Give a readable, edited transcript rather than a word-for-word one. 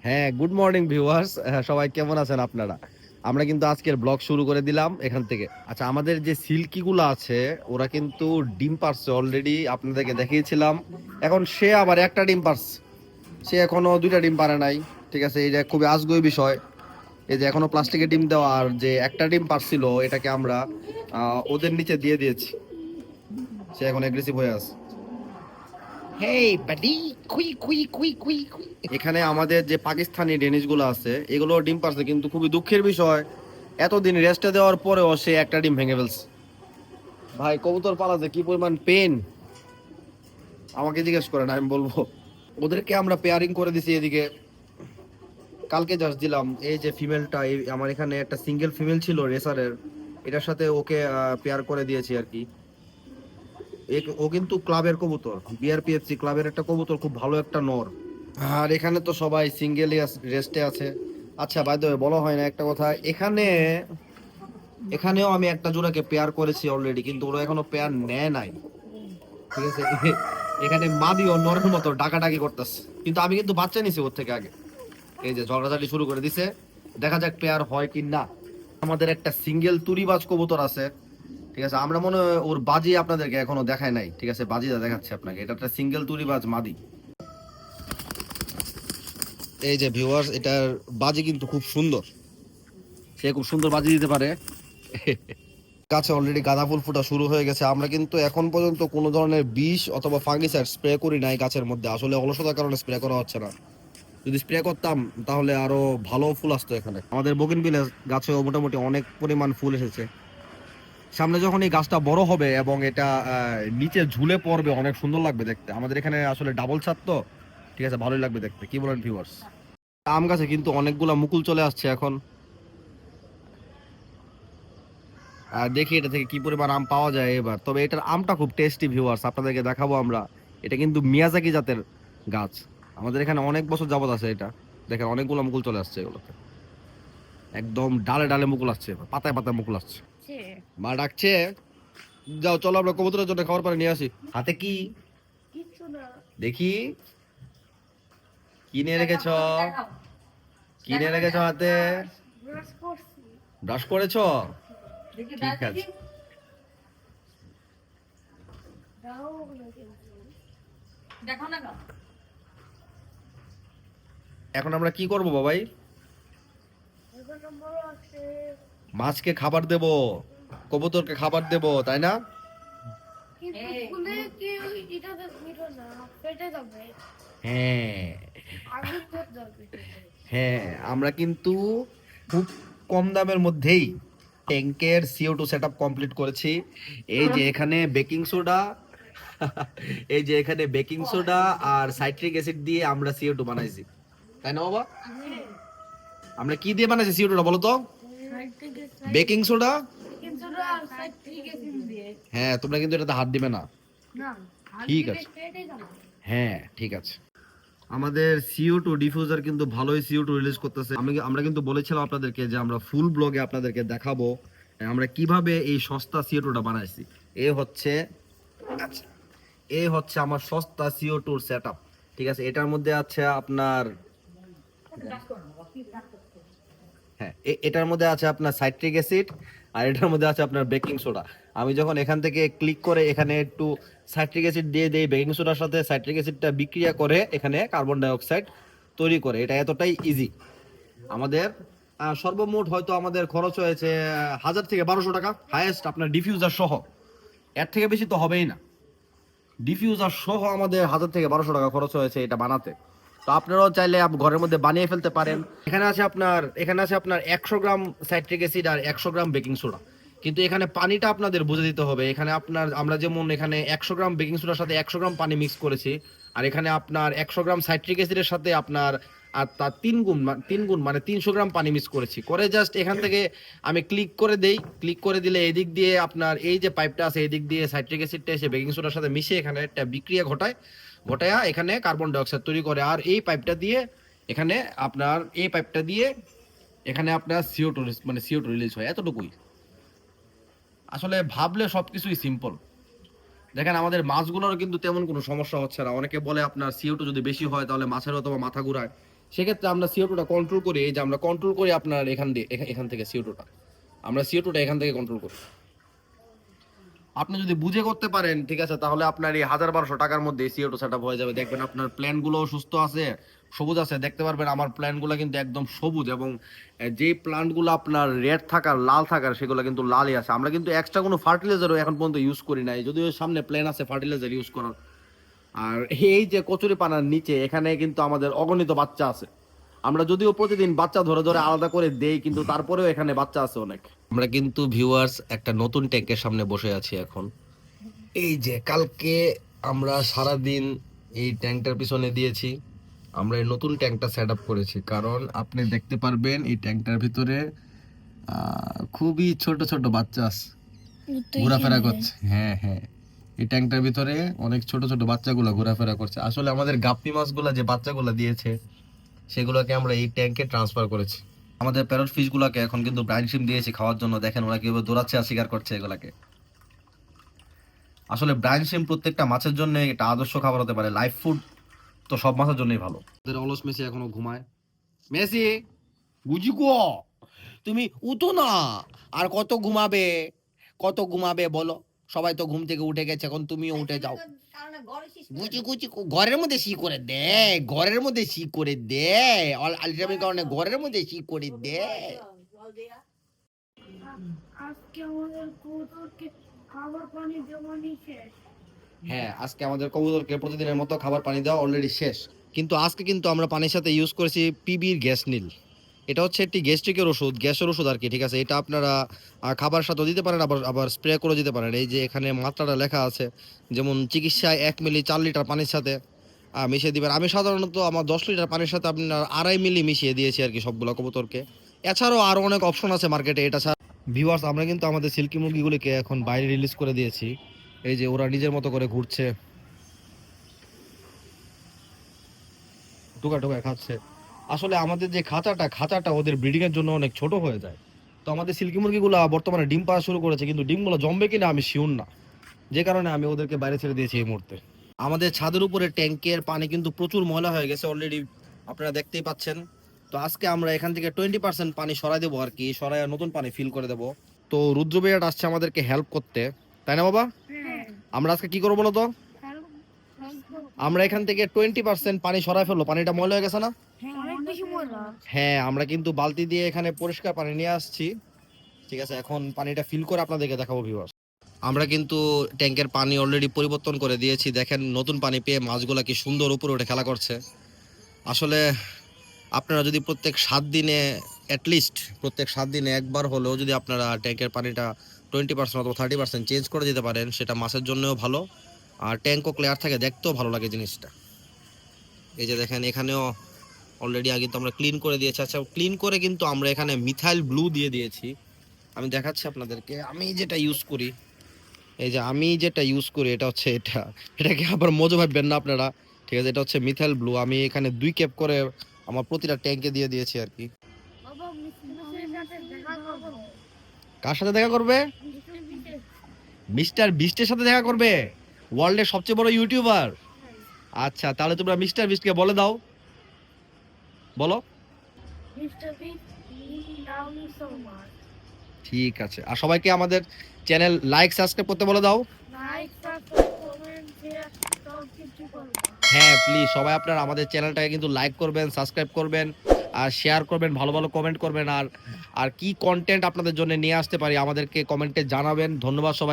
হ্যাঁ, good morning viewers, সবাই কেমন আছেন আপনারা? আমরা কিন্তু আজকের ব্লগ শুরু করে দিলাম এখান থেকে। আচ্ছা, আমাদের যে সিল্কিগুলো আছে ওরা কিন্তু ডিম পারছে অলরেডি, আপনাদেরকে দেখিয়েছিলাম। এখন সে আবার একটা ডিম পারছে, সে এখনো দুইটা ডিম পারে নাই। ঠিক আছে, এটা খুবই আজগুবি বিষয়। এই যে এখনো প্লাস্টিকের ডিম দেওয়া, আর যে একটা ডিম পারছিল এটাকে আমরা ওদের নিচে দিয়ে দিয়েছি। সে এখন এগ্রেসিভ হয়ে আছে। হেই বাডি, কুই কুই কুই কুই কুই। এখানে আমাদের যে পাকিস্তানি ডেনিশ গুলো আছে এগুলো ডিম পারছে, কিন্তু খুবই দুঃখের বিষয় এতদিন রেস্টে দেওয়ার পরেও সে একটা ডিম ভেঙে ফেলছে। ভাই, কবুতর পালাতে কি পরিমাণ পেন আমাকে জিজ্ঞেস করেন, আমি বলবো। ওদেরকে আমরা পেয়ারিং করে দিছি এদিকে, কালকে জাস্ট দিলাম। এই যে ফিমেলটা, এই আমার এখানে একটা সিঙ্গেল ফিমেল ছিল রেসারের, এটার সাথে ওকে পেয়ার করে দিয়েছি আর কি। ও কিন্তু ক্লাবের কবুতর, বিআরপিএফসি ক্লাবের একটা কবুতর, খুব ভালো একটা নর। আর এখানে তো সবাই সিঙ্গেলই রেস্টে আছে। আচ্ছা, বাই দ্য ওয়ে, বলা হয় না একটা কথা, এখানেও আমি একটা জোড়াকে পেয়ার করেছি অলরেডি, কিন্তু ওরা এখনো পেয়ার নেয় নাই। ঠিক আছে, এখানে মাদি ও নরের মতো ডাকাডাকি করতেছে, কিন্তু আমি কিন্তু বাচ্চা নিছি ওর থেকে আগে। এই যে ঝগড়াঝাটি শুরু করে দিছে, দেখা যাক পেয়ার হয় কি না। আমাদের একটা সিঙ্গেল তুরিবাজ কবুতর আছে। ঠিক আছে, আমরা মনে হয় ওর বাজি আপনাদেরকে এখনো দেখায় নাই। ঠিক আছে, বাজিটা দেখাচ্ছে আপনাকে। এটা একটা সিঙ্গেল তুরিবাজ মাদি। এই যে ভিউয়ার্স, এটার বাজি কিন্তু খুব সুন্দর, সে খুব সুন্দর বাজি দিতে পারে। গাছে অলরেডি গাঁদা ফুল ফোটা শুরু হয়ে গেছে। আমরা কিন্তু এখন পর্যন্ত কোনো ধরনের বিষ অথবা ফাঙ্গিসাইড স্প্রে করি নাই গাছের মধ্যে, আসলে অলসতার কারণে স্প্রে করা হচ্ছে না। যদি স্প্রে করতাম তাহলে আরো ভালো ফুল আসতো এখানে। আমাদের বগিনভিলিয়া গাছেও মোটামুটি অনেক পরিমাণ ফুল এসেছে। সামনে যখন এই গাছটা বড় হবে এবং এটা নিচে ঝুলে পড়বে, অনেক সুন্দর লাগবে দেখতে। আমাদের এখানে আসলে ডাবল ছাদ তো, ঠিক আছে, ভালোই লাগবে দেখতে। কি বলেন ভিউয়ার্স? আম গাছে কিন্তু অনেকগুলা মুকুল চলে আসছে এখন। আর দেখি এটা থেকে কি পরিমাণ আম পাওয়া যায় এবার। তবে এটার আমটা খুব টেস্টি ভিউয়ার্স, আপনাদেরকে দেখাবো আমরা। এটা কিন্তু মিয়াজাকি জাতের গাছ, আমাদের এখানে অনেক বছর যাবত আছে এটা। দেখেন, অনেকগুলো মুকুল চলে আসছে এগুলোতে, একদম ডালে ডালে মুকুল আসছে, এবার পাতায় পাতায় মুকুল আসছে। মা ডাকছে, যাও চলো আমরা কবুতরের জন্য খাবার পানি নিয়ে আসি। হাতে কি দেখি, কিনে রেখেছ? কিনে রেখেছ হাতে? ব্রাশ করেছো? ঠিক আছে। এখন আমরা কি করব বাবাই? মাছকে খাবার দেব, কবুতরকে খাবার দেব, তাই না? হ্যাঁ, হ্যাঁ, আমরা কিন্তু খুব কম দামের মধ্যেই ট্যাঙ্কের CO2 সেটআপ কমপ্লিট করেছি। এই যে এখানে বেকিং সোডা, এই যে এখানে বেকিং সোডা আর সাইট্রিক অ্যাসিড দিয়ে আমরা CO2 বানাইছি, তাই না বাবা? আমরা কি দিয়ে বানাইছি CO2 টা বলো তো? Baking soda. হ্যাঁ, তোমরা কিন্তু এটাতে হাত দিবে না। ঠিক আছে, হ্যাঁ ঠিক আছে। আমাদের CO2 ডিফিউজার কিন্তু ভালোই CO2 রিলিজ করতেছে। আমরা কিন্তু বলেছিলাম আপনাদেরকে যে আমরা ফুল ব্লগে আপনাদেরকে দেখাবো আমরা কিভাবে এই সস্তা CO2 টা বানাইছি। এ হচ্ছে, আচ্ছা, এই হচ্ছে আমার সস্তা CO2 সেটআপ। ঠিক আছে, এটার মধ্যে আছে আপনার, হ্যাঁ, এটার মধ্যে আছে আপনার সাইট্রিক অ্যাসিড, আর এটার মধ্যে আছে আপনার বেকিং সোডা। আমি যখন এখান থেকে ক্লিক করে এখানে একটু সাইট্রিক অ্যাসিড দিয়ে দেই, বেকিং সোডার সাথে সাইট্রিক অ্যাসিডটা বিক্রিয়া করে এখানে কার্বন ডাই অক্সাইড তৈরি করে। এটা এতটাই ইজি। আমাদের সর্বমোট হয়তো আমাদের খরচ হয়েছে 1000 থেকে 1200 টাকা হাইয়েস্ট, আপনার ডিফিউজার সহ। এর থেকে বেশি তো হবেই না। ডিফিউজার সহ আমাদের 1000 থেকে 1200 টাকা খরচ হয়েছে এটা বানাতে। তো আপনারাও চাইলে ঘরের মধ্যে বানিয়ে ফেলতে পারেন। এখানে আছে আপনার 100 গ্রাম সাইট্রিক অ্যাসিড আর 100 গ্রাম বেকিং সোডা। কিন্তু এখানে পানিটা আপনাদের বুঝে দিতে হবে। এখানে আপনার, আমরা যেমন এখানে 100 গ্রাম বেকিং সোডার সাথে 100 গ্রাম পানি মিক্স করেছি, আর এখানে আপনার 100 গ্রাম সাইট্রিক অ্যাসিডের সাথে আপনার আর তার 3 গুণ মানে 300 গ্রাম পানি মিক্স করেছি। করে জাস্ট এখান থেকে আমি ক্লিক করে দেই। ক্লিক করে দিলে এদিক দিয়ে আপনার এই যে পাইপটা আছে, এদিক দিয়ে সাইট্রিক অ্যাসিডটা এসে বেকিং সোডার সাথে মিশে এখানে একটা বিক্রিয়া ঘটায়া এখানে কার্বন ডাই অক্সাইড তৈরি করে। আর এই পাইপটা দিয়ে এখানে আপনার CO2 রিলিজ হয়। এতটুকুই। আসলে ভাবলে সবকিছুই সিম্পল। দেখেন আমাদের মাছগুলোর কিন্তু তেমন কোনো সমস্যা হচ্ছে না। অনেকে বলে আপনার CO2 যদি বেশি হয় তাহলে মাছের অথবা মাথা ঘুরায়। সেক্ষেত্রে আমরা CO2টা কন্ট্রোল করি, এই যে আমরা কন্ট্রোল করি আপনার এখান থেকে CO2টা। আমরা CO2টা এখান থেকে কন্ট্রোল করি। আপনি যদি বুঝে করতে পারেন ঠিক আছে, তাহলে আপনার এই 1,000-1,200 টাকার মধ্যে CO2 সেটআপ হয়ে যাবে। দেখবেন আপনার প্ল্যান গুলো সুস্থ আছে, সবুজ আছে। দেখতে পারবেন আমার প্ল্যান গুলো কিন্তু একদম সবুজ, এবং যেই প্লান্ট গুলো আপনার রেড থাকার লাল থাকার সেগুলো কিন্তু লালই আছে। আমরা কিন্তু এক্সট্রা কোনো ফার্টিলাইজারও এখন পর্যন্ত ইউজ করি নাই, যদিও সামনে প্ল্যান আছে ফার্টিলাইজার ইউজ করার। আর এই যে কচুরি পানার নিচে এখানে কিন্তু আমাদের অগণিত বাচ্চা আছে। আমরা যদিও প্রতিদিন বাচ্চা ধরে ধরে আলাদা করে দেই, কিন্তু তারপরেও এখানে বাচ্চা আছে অনেক। আমরা কিন্তু ভিউয়ার্স একটা নতুন ট্যাঙ্কের সামনে বসে আছি এখন। এই যে কালকে আমরা সারা দিন এই ট্যাঙ্কটার পিছনে দিয়েছি। আমরা এই নতুন ট্যাঙ্কটা সেট আপ করেছি, কারণ আপনি দেখতে পারবেন এই ট্যাঙ্কটার ভিতরে খুবই ছোট ছোট বাচ্চা আছে, ঘোরাফেরা করছে। হ্যাঁ হ্যাঁ, এই ট্যাঙ্কটার ভিতরে অনেক ছোট ছোট বাচ্চাগুলো ঘোরাফেরা করছে। আসলে আমাদের গাপ্পি মাছগুলা যে বাচ্চাগুলো দিয়েছে সেগুলোকে আমরা এই ট্যাঙ্কে ট্রান্সফার করেছি। আমাদের প্যারট ফিশ গুলাকে এখন কিন্তু ব্রাইন শিম দিয়েছি খাওয়ার জন্য। দেখেন ওরা কিভাবে দৌড়াচ্ছে আর শিকার করছে এগুলাকে। আসলে ব্রাইন শিম প্রত্যেকটা মাছের জন্য এটা আদর্শ খাবার হতে পারে। লাইফ ফুড তো সব মাছের জন্যই ভালো। ওদের অলস মেসি এখনো ঘুমায়। মেসি বুঝি গো, তুমি উঠো না। আর কত ঘুমাবে, কত ঘুমাবে বলো? সবাই তো ঘুম থেকে উঠে গেছে, এখন তুমিও উঠে যাও। গুচি গুচি ঘরের মধ্যে শি করে দে, ঘরের মধ্যে শি করে দে, আলট্রামের কারণে ঘরের মধ্যে শি করে দে। আজকে আমাদের কবুতরকে খাবার পানি দেওয়ানি শেষ। হ্যাঁ, আজকে আমাদের কবুতরকে প্রতিদিনের মতো খাবার পানি দেওয়া অলরেডি শেষ। কিন্তু আজকে কিন্তু আমরা পানির সাথে ইউজ করেছি পিবির গ্যাস নীল। এটা হচ্ছে একটি গ্যাস্ট্রিকের ওষুধ, গ্যাসের ওষুধ আর কি, ঠিক আছে। এটা আপনারা খাবার সাথেও দিতে পারেন, আবার আবার স্প্রে করে দিতে পারেন। এই যে এখানে মাত্রাটা লেখা আছে, যেমন চিকিৎসায় 1 মিলি 4 লিটার পানির সাথে মিশিয়ে দিবেন। আমি সাধারণত আমার 10 লিটার পানির সাথে আপনার 2.5 মিলি মিশিয়ে দিয়েছি আর কি সবগুলো কবুতরকে। এছাড়াও আরও অনেক অপশন আছে মার্কেটে। এটা ছাড়া ভিউয়ার্স, আমরা কিন্তু আমাদের সিল্কি মুরগিগুলিকে এখন বাইরে রিলিজ করে দিয়েছি। এই যে ওরা নিজের মতো করে ঘুরছে, টোকা টোকা খাচ্ছে। আসলে আমাদের যে খাঁচাটা ওদের ব্রিডিং এর জন্য অনেক ছোট হয়ে যায়। তো আমাদের সিল্কি মুরগিগুলো বর্তমানে ডিম পাড়া শুরু করেছে, কিন্তু ডিমগুলো জমবে কিনা আমি শিওর না, যে কারণে আমি ওদেরকে বাইরে ছেড়ে দিয়েছি এই মুহূর্তে। আমাদের ছাদের উপরে ট্যাঙ্কের পানি কিন্তু প্রচুর ময়লা হয়ে গেছে অলরেডি, আপনারা দেখতেই পাচ্ছেন। তো আজকে আমরা এখান থেকে 20% পানি সরাই দেবো আর কি, সরাই নতুন পানি ফিল করে দেবো। তো রুদ্র ভাইয়াট আসছে আমাদেরকে হেল্প করতে, তাই না বাবা? আমরা আজকে কি করবো বলো তো? আমরা এখান থেকে 20% পানি সরাই ফেললো। পানিটা ময়লা হয়ে গেছে না? হ্যাঁ, আমরা কিন্তু বালতি দিয়ে এখানে পরিষ্কার পানি নিয়ে আসছি, ঠিক আছে। এখন পানিটা ফিল করে আপনাদেরকে দেখাবো ভিউয়ার্স। আমরা কিন্তু ট্যাঙ্কের পানি অলরেডি পরিবর্তন করে দিয়েছি। দেখেন নতুন পানি পেয়ে মাছগুলা কি সুন্দর উপরে উঠে খেলা করছে। আসলে আপনারা যদি প্রত্যেক 7 দিনে অ্যাটলিস্ট প্রত্যেক 7 দিনে একবার হলেও যদি আপনারা ট্যাঙ্কের পানিটা 20% অথবা 30% চেঞ্জ করে দিতে পারেন, সেটা মাছের জন্যও ভালো, আর ট্যাঙ্কও ক্লিয়ার থাকে, দেখতেও ভালো লাগে জিনিসটা। এই যে দেখেন এখানেও অলরেডি আগে তো আমরা ক্লিন করে দিয়েছি। আচ্ছা, ক্লিন করে কিন্তু আমরা এখানে মিথাইল ব্লু দিয়ে দিয়েছি। আমি দেখাচ্ছি আপনাদেরকে আমি যেটা ইউজ করি। এই যে আমি যেটা ইউজ করি এটা হচ্ছে এটাকে আবার মজা ভাববেন না আপনারা, ঠিক আছে। এটা হচ্ছে মিথাইল ব্লু। আমি এখানে 2 ক্যাপ করে আমার প্রতিটা ট্যাঙ্কে দিয়ে দিয়েছি আর কি। কার সাথে দেখা করবে? মিস্টার বিস্টের সাথে দেখা করবে, ওয়ার্ল্ডের সবচেয়ে বড় ইউটিউবার। আচ্ছা, তাহলে তোমরা মিস্টার বিস্টকে বলে দাও, বলো। ঠিক আছে, আর সবাইকে আমাদের চ্যানেল লাইক সাবস্ক্রাইব করতে বলে দাও। হ্যাঁ প্লিজ সবাই আপনারা আমাদের চ্যানেলটাকে কিন্তু লাইক করবেন, সাবস্ক্রাইব করবেন, আর শেয়ার করবেন, ভালো ভালো কমেন্ট করবেন। আর আর কি কন্টেন্ট আপনাদের জন্য নিয়ে আসতে পারি আমাদেরকে কমেন্টে জানাবেন। ধন্যবাদ সবাই।